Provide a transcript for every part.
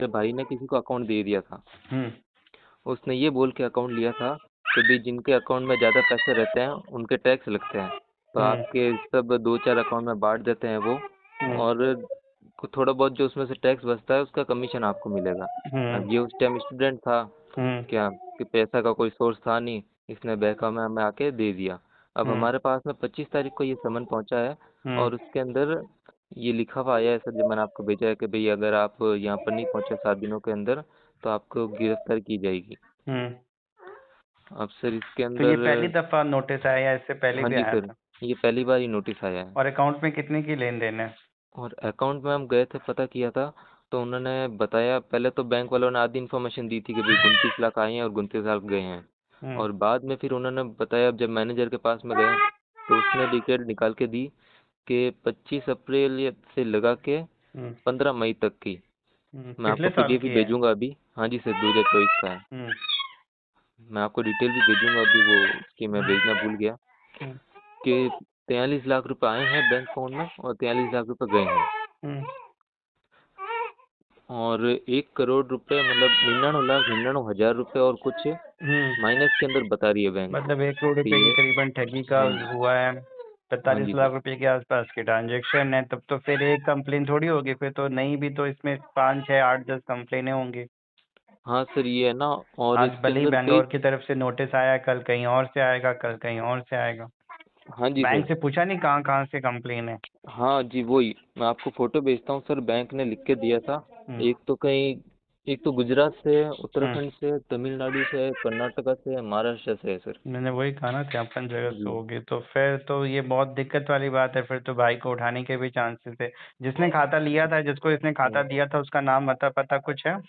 मेरे भाई ने किसी को अकाउंट दे दिया था। हम्म। उसने ये बोल के अकाउंट लिया था कि भाई जिनके अकाउंट में ज़्यादा पैसे रहते हैं उनके टैक्स लगते हैं, तो हम्म। आपके सब दो चार अकाउंट में बांट देते हैं वो। हम्म। और थोड़ा बहुत जो उसमें से टैक्स बचता है उसका कमीशन आपको मिलेगा। हम्म। अब ये उस टाइम स्टूडेंट था, हम्म। क्या कि पैसा का कोई सोर्स था नहीं, इसने बैंक में हमें आके दे दिया। अब हम्म। हमारे पास में 25 तारीख को ये समन पहुंचा है हम्म। और उसके अंदर ये लिखा हुआ आया है सर, जो मैंने आपको भेजा है कि भाई अगर आप यहाँ पर नहीं पहुंचे 7 दिनों के अंदर तो आपको गिरफ्तार की जाएगी। हम्म। अब सर इसके तो ये अंदर, पहली दफा नोटिस आया या इससे पहले हाँ भी जी आया सर, था? ये पहली बार ही नोटिस आया है। और अकाउंट में कितने की लेन देन है? और अकाउंट में हम गए थे, पता किया था, तो उन्होंने बताया, पहले तो बैंक वालों ने आधी इन्फॉर्मेशन दी थी कि भाई 29 लाख आए हैं और 29 लाख गए हैं। हम्म। और बाद में फिर उन्होंने बताया, जब मैनेजर के पास में गए तो उसने डिटेल निकाल के दी कि 25 अप्रैल से लगा के हम्म। 15 मई तक की। मैं पिछले आपको साल पीडीएफ भी की है? भेजूंगा अभी, हाँ जी सर, 2024 का है। हम्म। मैं आपको डिटेल भी भेजूंगा अभी, वो उसकी मैं भेजना भूल गया, हम्म। कि 43 लाख रुपए आए हैं बैंक अकाउंट में और 43 लाख रुपए गए हैं। हम्म। और 1 करोड़ रुपए, मतलब 99 लाख 99 हजार रुपए और कुछ हम्म। माइनस के अंदर बता रही है बैंक। मतलब 1 करोड़ कि रुपए के ये, करीबन ठगी का हाँ जी, हुआ है। हाँ 45 जी लाख सर। रुपए के आसपास की ट्रांजेक्शन है, तब तो फिर एक कंप्लेन थोड़ी होगी, फिर तो नहीं भी तो इसमें 5 6 8 10 कंप्लेनें होंगी। हाँ सर ये है ना, और आज इसके भले ही अंदर कई, बैंगलोर की तरफ से नोटिस आया, कल कहीं और से आएगा, कल कहीं और से आएगा। हाँ जी बैंक सर, से पूछा नहीं कहाँ कहाँ से कंप्लेन है? हाँ जी वही, मैं आपको फोटो भेजता हूँ सर, बैंक ने लिख के दिया था। हम्म। एक तो कहीं, एक तो गुजरात से है, हम्म। उत्तराखंड से है, तमिलनाडु से है, कर्नाटका से है, महाराष्ट्र से है सर। मैंने वही कहा ना, 53 जगह से जी। होगी, तो फिर तो ये बहुत दिक्कत वाली बात है, फिर तो भाई को उठाने के भी चांसेस है। जिसने खाता लिया था, जिसको इसने खाता हम्म। दिया था, उसका नाम पता पता कुछ है?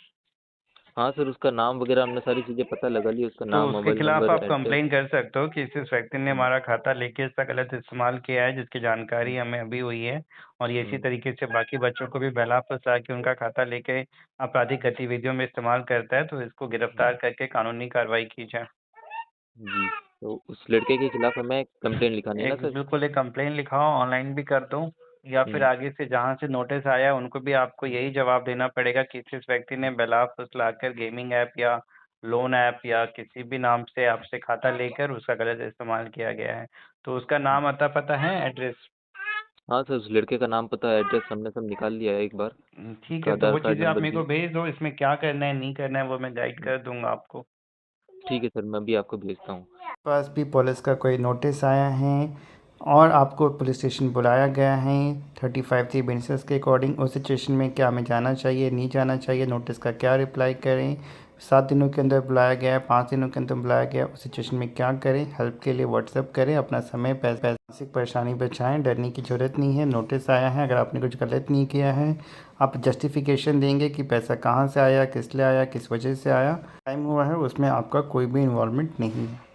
हाँ सर, उसका नाम वगैरह हमने सारी चीजें पता लगा ली, उसका तो नाम, उसके मोबाइल खिलाफ नंबर, आप एड्रेस। कंप्लेन कर सकते हो कि इस व्यक्ति ने हमारा खाता लेके इसका गलत इस्तेमाल किया है, जिसकी जानकारी हमें अभी हुई है। और ये इसी हम्म। तरीके से बाकी बच्चों को भी बहला फुसला के उनका खाता लेके आपराधिक गतिविधियों में इस्तेमाल करता है, तो इसको गिरफ्तार करके कानूनी कार्रवाई की जाए। जी, तो उस लड़के के खिलाफ हमें कंप्लेन लिखानी है ना एक सर? बिल्कुल एक कंप्लेन लिखाओ, ऑनलाइन भी कर दो, या फिर हम्म। आगे से जहाँ से नोटिस आया उनको भी आपको यही जवाब देना पड़ेगा कि इस व्यक्ति ने बहला फुसलाकर गेमिंग ऐप या लोन ऐप या किसी भी नाम से आपसे खाता लेकर उसका गलत इस्तेमाल किया गया है। तो उसका नाम, अता पता है, एड्रेस? हाँ सर, उस लड़के का नाम, पता, एड्रेस हमने सब निकाल लिया है एक बार। ठीक उसका है, तो आधार वो कार्ड चीज़ें आप नंबर मेरे को भी। भेज दो, इसमें क्या करना है नहीं करना है वो मैं गाइड कर दूंगा आपको। ठीक है सर, मैं भी आपको भेजता हूँ। पास भी पुलिस का कोई नोटिस आया है और आपको पुलिस स्टेशन बुलाया गया है 35(3) के अकॉर्डिंग, उस सिचुएशन में क्या हमें जाना चाहिए नहीं जाना चाहिए, नोटिस का क्या रिप्लाई करें, 7 दिनों के अंदर बुलाया गया है, 5 दिनों के अंदर बुलाया गया है, उस सिचुएशन में क्या करें, हेल्प के लिए व्हाट्सएप करें, अपना समय पैसे मानसिक परेशानी बचाएं, डरने की ज़रूरत नहीं है। नोटिस आया है, अगर आपने कुछ गलत नहीं किया है, आप जस्टिफिकेशन देंगे कि पैसा कहाँ से आया, किस लिए आया, किस वजह से आया, टाइम हुआ है, उसमें आपका कोई भी इन्वॉल्वमेंट नहीं है।